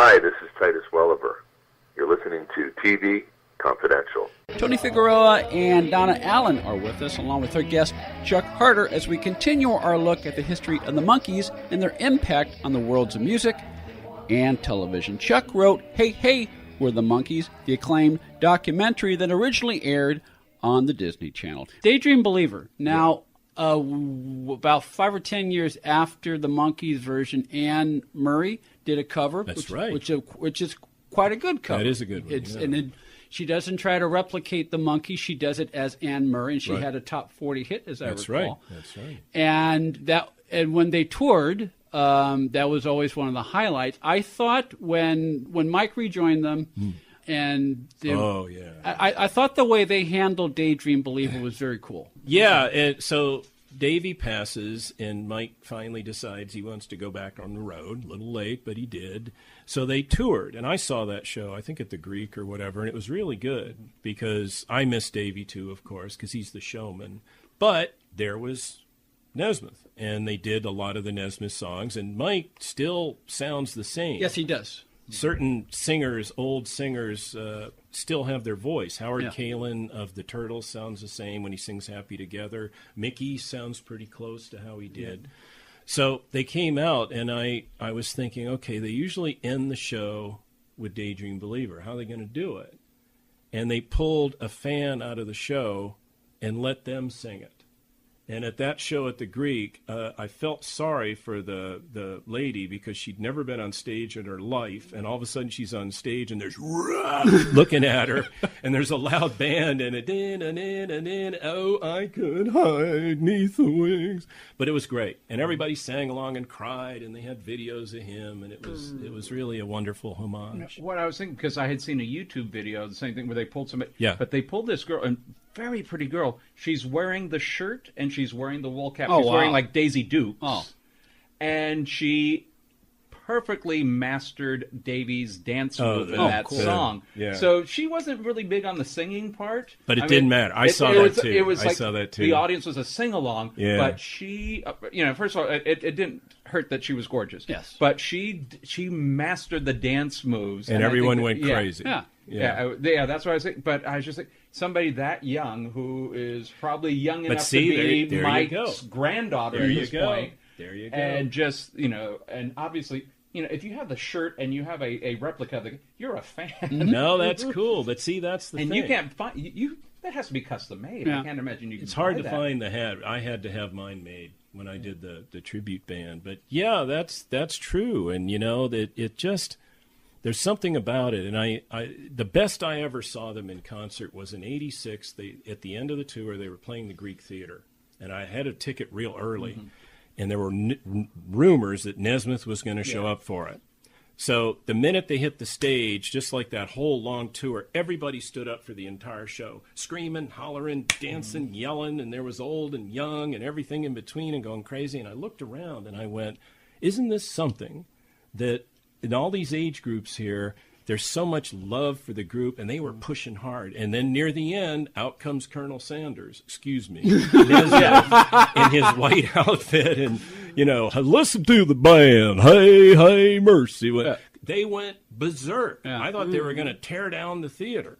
Hi, this is Titus Welliver. You're listening to TV Confidential. Tony Figueroa and Donna Allen are with us, along with our guest, Chuck Harter, as we continue our look at the history of the Monkees and their impact on the worlds of music and television. Chuck wrote Hey, Hey, We're the Monkees, the acclaimed documentary that originally aired on the Disney Channel. Daydream Believer. Now, about 5 or 10 years after the Monkees version, Anne Murray did a cover. That's right. Which is quite a good cover. That is a good one. And she doesn't try to replicate the Monkees. She does it as Anne Murray, and she had a top 40 hit, as I recall. That's right. And when they toured, that was always one of the highlights. I thought when Mike rejoined them, and I thought the way they handled Daydream Believer was very cool. Yeah, and so Davy passes, and Mike finally decides he wants to go back on the road. A little late, but he did. So they toured, and I saw that show, I think at the Greek or whatever, and it was really good because I miss Davy too, of course, because he's the showman. But there was Nesmith, and they did a lot of the Nesmith songs, and Mike still sounds the same. Yes, he does. Certain singers, old singers, still have their voice. Howard Kalin of the Turtles sounds the same when he sings Happy Together. Mickey sounds pretty close to how he did. Yeah. So they came out, and I was thinking, okay, they usually end the show with Daydream Believer. How are they going to do it? And they pulled a fan out of the show and let them sing it. And at that show at the Greek, I felt sorry for the lady because she'd never been on stage in her life, and all of a sudden she's on stage and there's looking at her, and there's a loud band and a din, oh, I could hide neath the wings. But it was great, and everybody sang along and cried, and they had videos of him, and it was really a wonderful homage. What I was thinking, because I had seen a YouTube video, the same thing where they pulled somebody, but they pulled this girl, and very pretty girl. She's wearing the shirt and she's wearing the wool cap. She's wearing like Daisy Dukes. Oh. And she perfectly mastered Davy's dance move in that song. Yeah. So she wasn't really big on the singing part. But it didn't matter. I saw that too. I saw that too. The audience was a sing-along. Yeah. But she, first of all, it didn't hurt that she was gorgeous. Yes. But she mastered the dance moves. And everyone went crazy. Yeah, that's what I was thinking. But I was just thinking, somebody that young who is probably young enough to be there Mike's granddaughter at this point. There you go. And just, and obviously, if you have the shirt and you have a replica of you're a fan. No, that's cool. But see, that's the thing. And you can't find, that has to be custom made. Yeah. I can't imagine you can It's hard to that. find the hat. I had to have mine made when I did the tribute band. But yeah, that's true. And, that it just... There's something about it, and I the best I ever saw them in concert was in '86. At the end of the tour, they were playing the Greek Theater, and I had a ticket real early, and there were rumors that Nesmith was going to show up for it. So the minute they hit the stage, just like that whole long tour, everybody stood up for the entire show, screaming, hollering, dancing, yelling, and there was old and young and everything in between and going crazy. And I looked around and I went, isn't this something that in all these age groups here, there's so much love for the group, and they were pushing hard. And then near the end, out comes Colonel Sanders, in his white outfit, and, listen to the band, hey, hey, mercy. They went berserk. Yeah. I thought they were going to tear down the theater.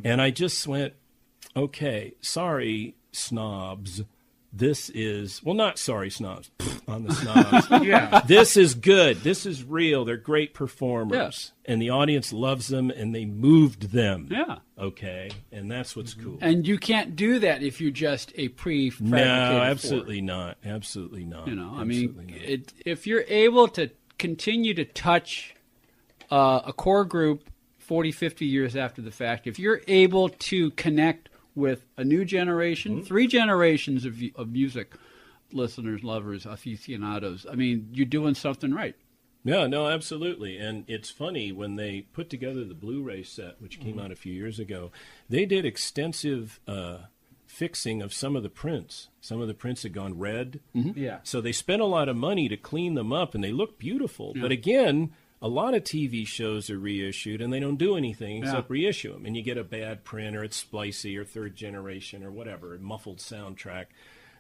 And I just went, okay, sorry, snobs. This is, not sorry, snobs, on the snobs. Yeah. This is good. This is real. They're great performers. Yes. And the audience loves them, and they moved them. Yeah. Okay? And that's what's cool. And you can't do that if you're just a prefabricated No, absolutely not. Absolutely not. If you're able to continue to touch a core group 40, 50 years after the fact, if you're able to connect with a new generation, 3 generations of music listeners, lovers, aficionados, you're doing something right. Yeah, no, absolutely. And it's funny, when they put together the Blu-ray set, which came out a few years ago, they did extensive fixing of some of the prints. Some of the prints had gone red. Yeah. So they spent a lot of money to clean them up, and they look beautiful. Yeah. But again, a lot of TV shows are reissued, and they don't do anything except reissue them. And you get a bad print, or it's splicey, or third generation, or whatever, a muffled soundtrack.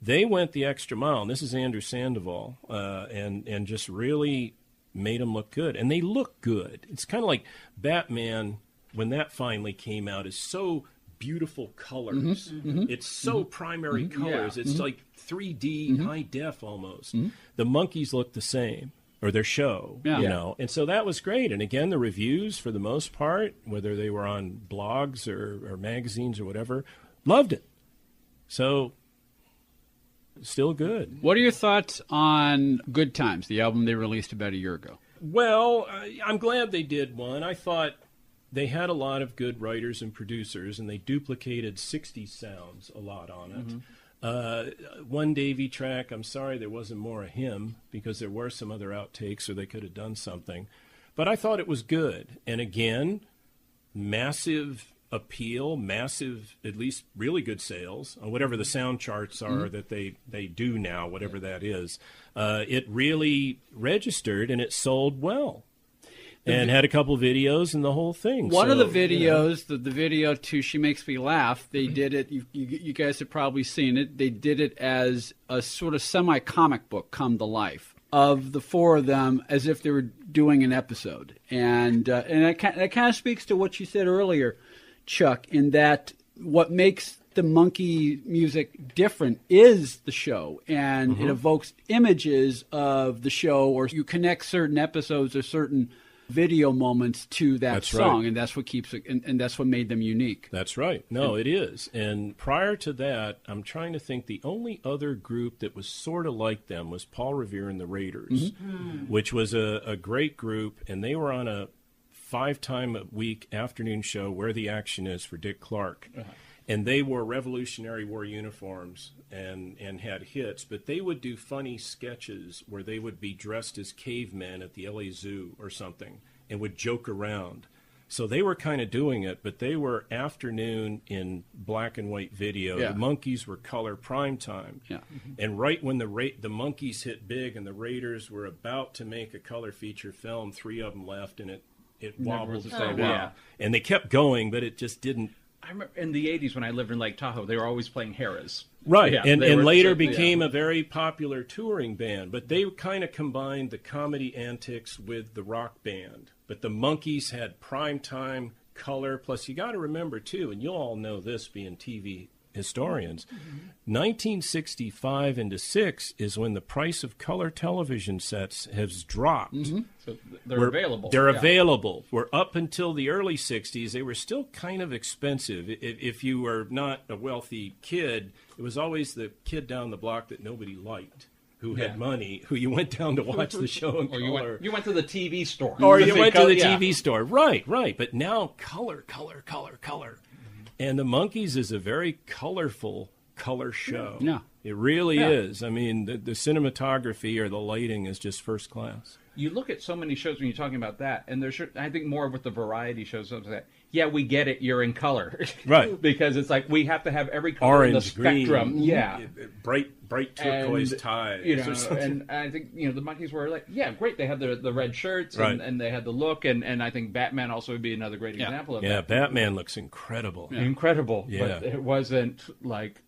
They went the extra mile, and this is Andrew Sandoval, and just really made them look good. And they look good. It's kind of like Batman, when that finally came out, is so beautiful colors. It's so primary colors. It's like 3D high def almost. The Monkees look the same, or their show, you know. And so that was great. And again, the reviews, for the most part, whether they were on blogs or magazines or whatever, loved it. So, still good. What are your thoughts on Good Times, the album they released about a year ago? Well, I'm glad they did one. I thought they had a lot of good writers and producers, and they duplicated 60s sounds a lot on it. One Davy track, I'm sorry there wasn't more of him, because there were some other outtakes, or they could have done something. But I thought it was good. And again, massive appeal, massive, at least really good sales on whatever the sound charts are that they do now, whatever that is. It really registered, and it sold well. And had a couple videos and the whole thing. One of the videos, the video to She Makes Me Laugh, they did it, you guys have probably seen it, they did it as a sort of semi-comic book come to life of the four of them as if they were doing an episode. And that kind of speaks to what you said earlier, Chuck, in that what makes the Monkee music different is the show, and it evokes images of the show, or you connect certain episodes or certain video moments to that song, and that's what keeps it, and that's what made them unique. That's right. No, it is. And prior to that, I'm trying to think, the only other group that was sort of like them was Paul Revere and the Raiders, which was a great group, and they were on a 5-time-a-week afternoon show, Where the Action Is, for Dick Clark. And they wore Revolutionary War uniforms and had hits, but they would do funny sketches where they would be dressed as cavemen at the LA Zoo or something and would joke around. So they were kind of doing it, but they were afternoon in black and white video. The Monkees were color primetime. And right when the Monkees hit big and the Raiders were about to make a color feature film, 3 of them left, and it wobbled for a while. And they kept going, but it just didn't. I remember in the 80s when I lived in Lake Tahoe, they were always playing Harrah's. Right, and later became a very popular touring band. But they kind of combined the comedy antics with the rock band. But the Monkees had primetime color. Plus, you got to remember, too, and you'll all know this being TV historians, 1965 into 6 is when the price of color television sets has dropped. So they're available. They're available. We're up until the early 60s. They were still kind of expensive. If you were not a wealthy kid, it was always the kid down the block that nobody liked, who had money, who you went down to watch the show in color. You went to the TV store. Or you went to the TV store. Right. But now color. And the Monkees is a very colorful color show. It really is. I mean, the cinematography or the lighting is just first class. You look at so many shows when you're talking about that, and there's, I think, more with the variety shows, that, yeah, we get it, you're in color. Right. Because it's like we have to have every color in the spectrum. Green, bright turquoise ties. You know, and I think, the Monkees were like, yeah, great. They had the red shirts, and they had the look, and I think Batman also would be another great example of that. Yeah, Batman looks incredible. Incredible. Yeah. But it wasn't like...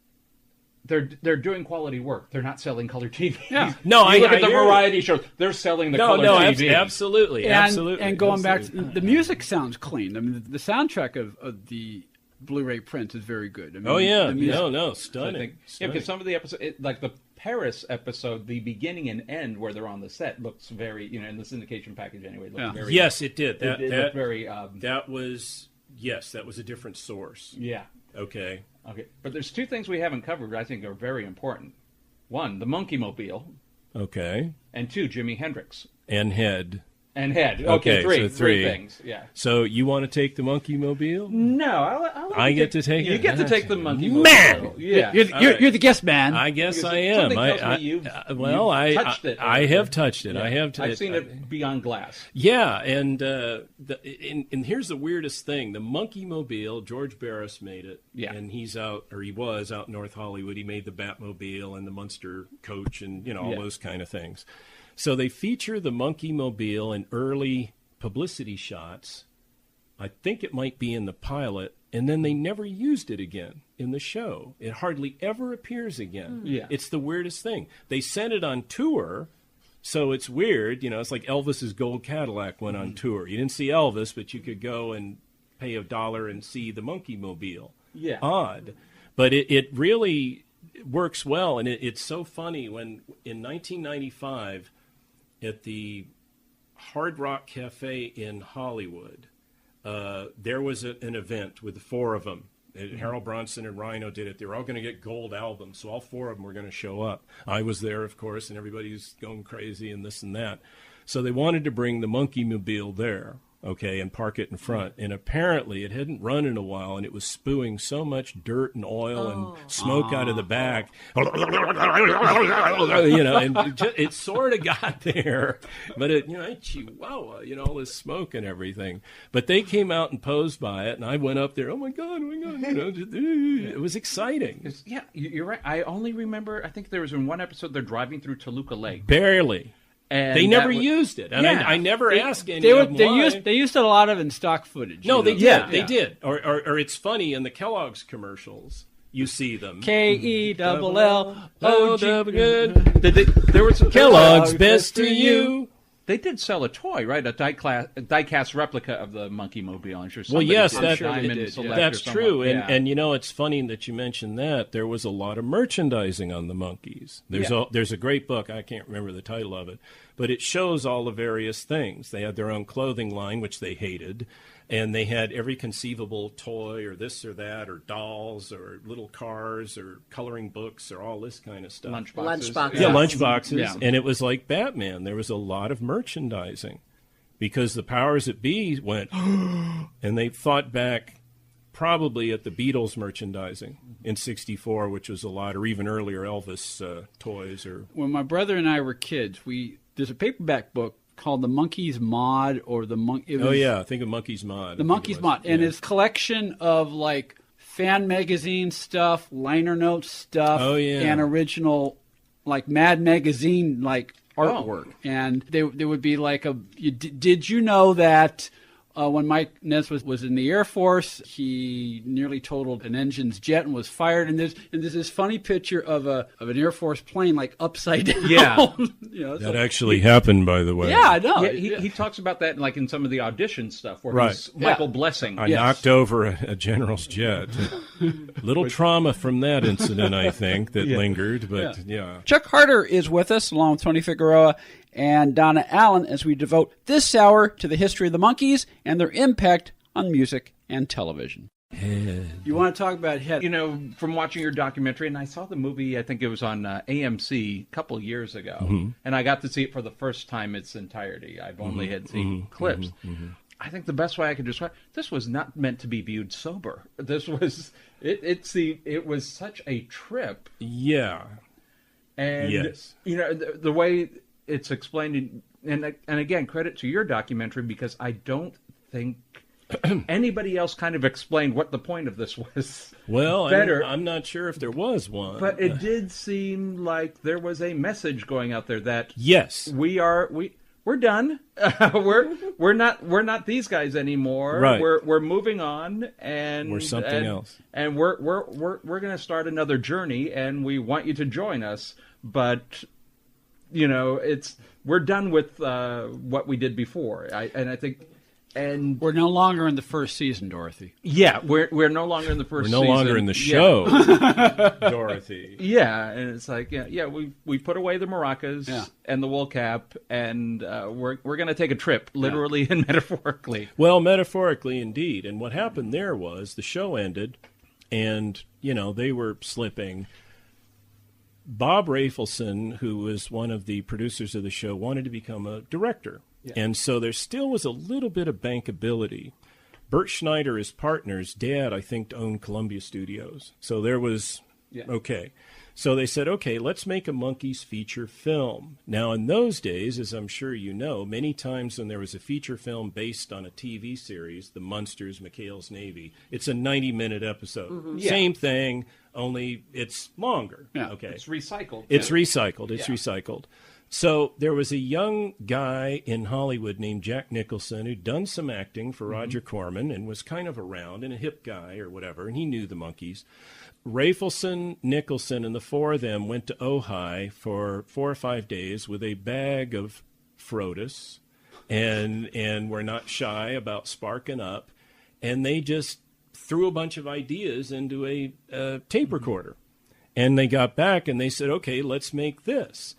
They're doing quality work. They're not selling color TV. No, you look at the variety shows. They're selling the color TV. Absolutely. And going back, the music sounds clean. I mean, the soundtrack of the Blu-ray print is very good. I mean, stunning. Yeah, because some of the episodes, like the Paris episode, the beginning and end where they're on the set looks very, in the syndication package anyway. Very, yes, it did. That looked very. That was a different source. Yeah. Okay, but there's 2 things we haven't covered I think are very important. 1, the Monkee Mobile. Okay. And 2, Jimi Hendrix. And Head. Okay, 3. So 3 things. Yeah. So you want to take the Monkee Mobile? No, I get to take it. You get to take the Monkee Mobile. Man, yeah, you're the guest man. I guess I am. You've touched it. I have touched it. Yeah. I've seen it beyond glass. Yeah, and here's the weirdest thing: the Monkee Mobile. George Barris made it. Yeah, and he was out in North Hollywood. He made the Batmobile and the Munster coach, and all those kind of things. So they feature the Monkee Mobile in early publicity shots. I think it might be in the pilot, and then they never used it again in the show. It hardly ever appears again. Yeah. It's the weirdest thing. They sent it on tour So it's weird, it's like Elvis's gold Cadillac went on tour. You didn't see Elvis, but you could go and pay $1 and see the Monkey Mobile. Yeah. Odd. But it really works well, and it's so funny when in 1995 at the Hard Rock Cafe in Hollywood, there was an event with the 4 of them. Harold Bronson and Rhino did it. They were all going to get gold albums, so all 4 of them were going to show up. I was there, of course, and everybody's going crazy and this and that. So they wanted to bring the Monkey Mobile there, okay, and park it in front. And apparently it hadn't run in a while, and it was spewing so much dirt and oil and smoke out of the back. And it sort of got there. But chihuahua, all this smoke and everything. But they came out and posed by it, and I went up there, oh my God. It was exciting. Yeah, you're right. I only remember, I think there was in one episode they're driving through Toluca Lake. Barely. And they never used it, and I never asked any of them why. They used it a lot of in stock footage. No, they did. They did. Or it's funny in the Kellogg's commercials. You see them. KELLOGG. There was Kellogg's best to you. They did sell a toy, right? A die-cast replica of the Monkey Mobile. I'm sure. Well, yes, that's true. Yeah. And it's funny that you mentioned that. There was a lot of merchandising on the Monkees. There's a great book. I can't remember the title of it, but it shows all the various things. They had their own clothing line, which they hated. And they had every conceivable toy or this or that or dolls or little cars or coloring books or all this kind of stuff. Lunchboxes. Yeah, lunchboxes. Yeah. And it was like Batman. There was a lot of merchandising because the powers that be went, and they thought back probably at the Beatles merchandising in '64, which was a lot, or even earlier Elvis toys. Or when my brother and I were kids, there's a paperback book called the Monkees Mod, or the I think of Monkees Mod. The Monkees Mod, and it's a collection of like fan magazine stuff, liner notes stuff, and original like Mad Magazine like artwork. And they would be like did you know that when Mike Ness was in the Air Force, he nearly totaled an engine's jet and was fired. And there's this funny picture of an Air Force plane like upside down. Yeah, that actually happened, by the way. Yeah, I know. Yeah, he talks about that like in some of the audition stuff where he's Michael Blessing. I knocked over a general's jet. Little trauma from that incident, I think, that lingered. But Chuck Harter is with us, along with Tony Figueroa and Donna Allen, as we devote this hour to the history of the Monkees and their impact on music and television. You want to talk about Head? From watching your documentary, and I saw the movie, I think it was on AMC a couple of years ago, and I got to see it for the first time its entirety. I've only had seen clips. I think the best way I could describe this was not meant to be viewed sober. This was it was such a trip. Yeah. And the way it's explained, and again, credit to your documentary, because I don't think anybody else kind of explained what the point of this was. Well, better. I'm not sure if there was one, but it did seem like there was a message going out there that we're done. we're not these guys anymore. Right. We're moving on, and we're something else, and we're going to start another journey, and we want you to join us, but. We're done with what we did before. I think, and we're no longer in the first season, Dorothy. Yeah, we're no longer in the first season. We're no longer in the show, Dorothy. Yeah, and it's like, we put away the maracas and the wool cap, and we're going to take a trip, literally and metaphorically. Well, metaphorically indeed. And what happened there was the show ended, and they were slipping. Bob Rafelson, who was one of the producers of the show, wanted to become a director. Yeah. And so there still was a little bit of bankability. Bert Schneider, his partner's dad, I think, owned Columbia Studios. So there was, okay. So they said, okay, let's make a Monkees feature film. Now, in those days, as I'm sure you know, many times when there was a feature film based on a TV series, The Munsters, McHale's Navy, it's a 90-minute episode. Mm-hmm. Yeah. Same thing, only it's longer. Yeah. Okay. It's recycled. It's recycled. So there was a young guy in Hollywood named Jack Nicholson who'd done some acting for Roger Corman and was kind of around and a hip guy or whatever, and he knew the Monkees. Rafelson, Nicholson, and the four of them went to Ojai for 4 or 5 days with a bag of Frotus, and were not shy about sparking up, and they just threw a bunch of ideas into a tape recorder. And they got back and they said, okay, let's make this.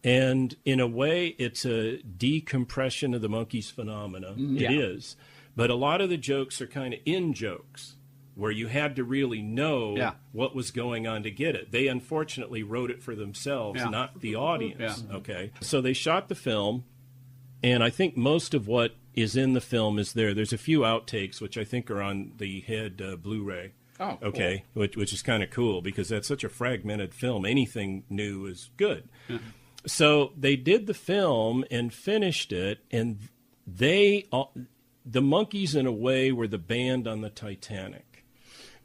And in a way, it's a decompression of the Monkees phenomena. Yeah. It is. But a lot of the jokes are kind of in-jokes, where you had to really know what was going on to get it. They unfortunately wrote it for themselves, not the audience. Yeah. Okay. So they shot the film, and I think most of what is in the film is there. There's a few outtakes, which I think are on the head Blu-ray. Oh, cool. Okay, which is kind of cool because that's such a fragmented film. Anything new is good. So they did the film and finished it, and the Monkees, in a way, were the band on the Titanic,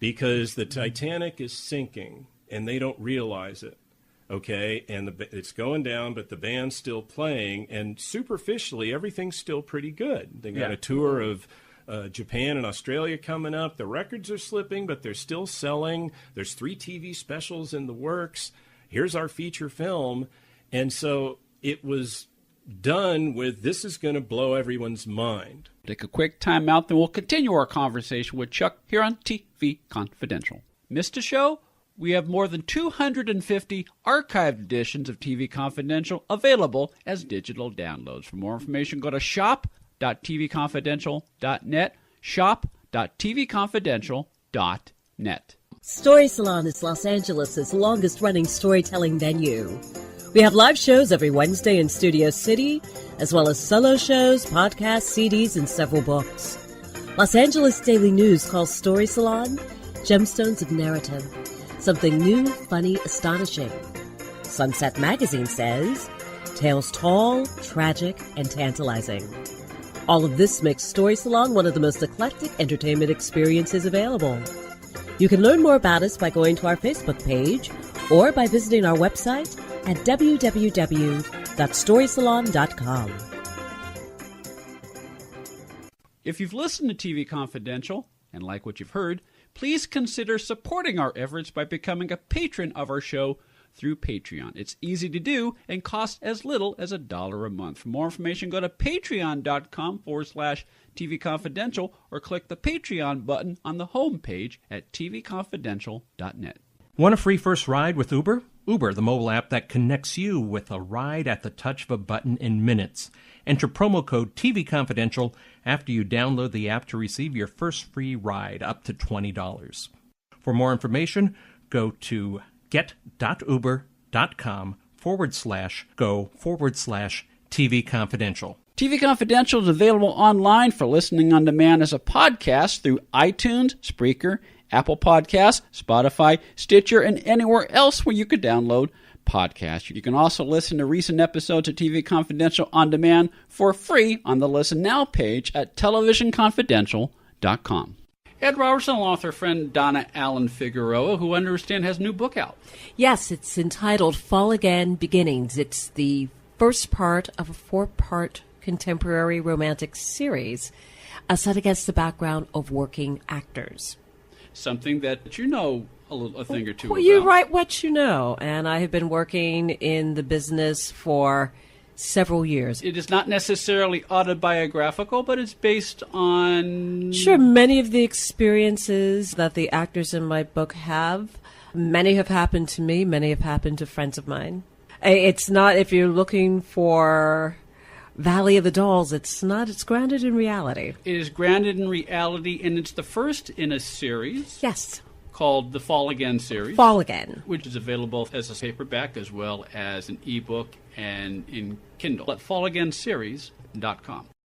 because the Titanic is sinking, and they don't realize it, okay? And it's going down, but the band's still playing, and superficially, everything's still pretty good. They got a tour of Japan and Australia coming up. The records are slipping, but they're still selling. There's 3 TV specials in the works. Here's our feature film. And so it was done with, this is going to blow everyone's mind. Take a quick time out, then we'll continue our conversation with Chuck here on TV Confidential. Missed a show? We have more than 250 archived editions of TV Confidential available as digital downloads. For more information, go to shop.tvconfidential.net, shop.tvconfidential.net. Story Salon is Los Angeles' longest-running storytelling venue. We have live shows every Wednesday in Studio City, as well as solo shows, podcasts, CDs, and several books. Los Angeles Daily News calls Story Salon Gemstones of Narrative, something new, funny, astonishing. Sunset Magazine says tales tall, tragic, and tantalizing. All of this makes Story Salon one of the most eclectic entertainment experiences available. You can learn more about us by going to our Facebook page or by visiting our website at www.storysalon.com. If you've listened to TV Confidential and like what you've heard, please consider supporting our efforts by becoming a patron of our show through Patreon. It's easy to do and costs as little as $1 a month. For more information, go to patreon.com/TV Confidential or click the Patreon button on the home page at tvconfidential.net. Want a free first ride with Uber? Uber, the mobile app that connects you with a ride at the touch of a button in minutes. Enter promo code TV Confidential after you download the app to receive your first free ride up to $20. For more information, go to get.uber.com/go/TV Confidential. TV Confidential is available online for listening on demand as a podcast through iTunes, Spreaker, Apple Podcasts, Spotify, Stitcher, and anywhere else where you could download podcasts. You can also listen to recent episodes of TV Confidential on demand for free on the Listen Now page at televisionconfidential.com. Ed Robertson, along with our friend Donna Allen Figueroa, who I understand has a new book out. Yes, it's entitled Fall Again Beginnings. It's the first part of a 4-part contemporary romantic series set against the background of working actors. Something that you know a thing or two well, about. You write what you know, and I have been working in the business for several years. It is not necessarily autobiographical, but it's based on... Sure, many of the experiences that the actors in my book have, many have happened to me, many have happened to friends of mine. It's not, if you're looking for Valley of the Dolls, it's not, it's grounded in reality. It is grounded in reality, and it's the first in a series. Yes. Called the Fall Again series. Fall Again. Which is available as a paperback as well as an ebook and in Kindle at fallagainseries.com.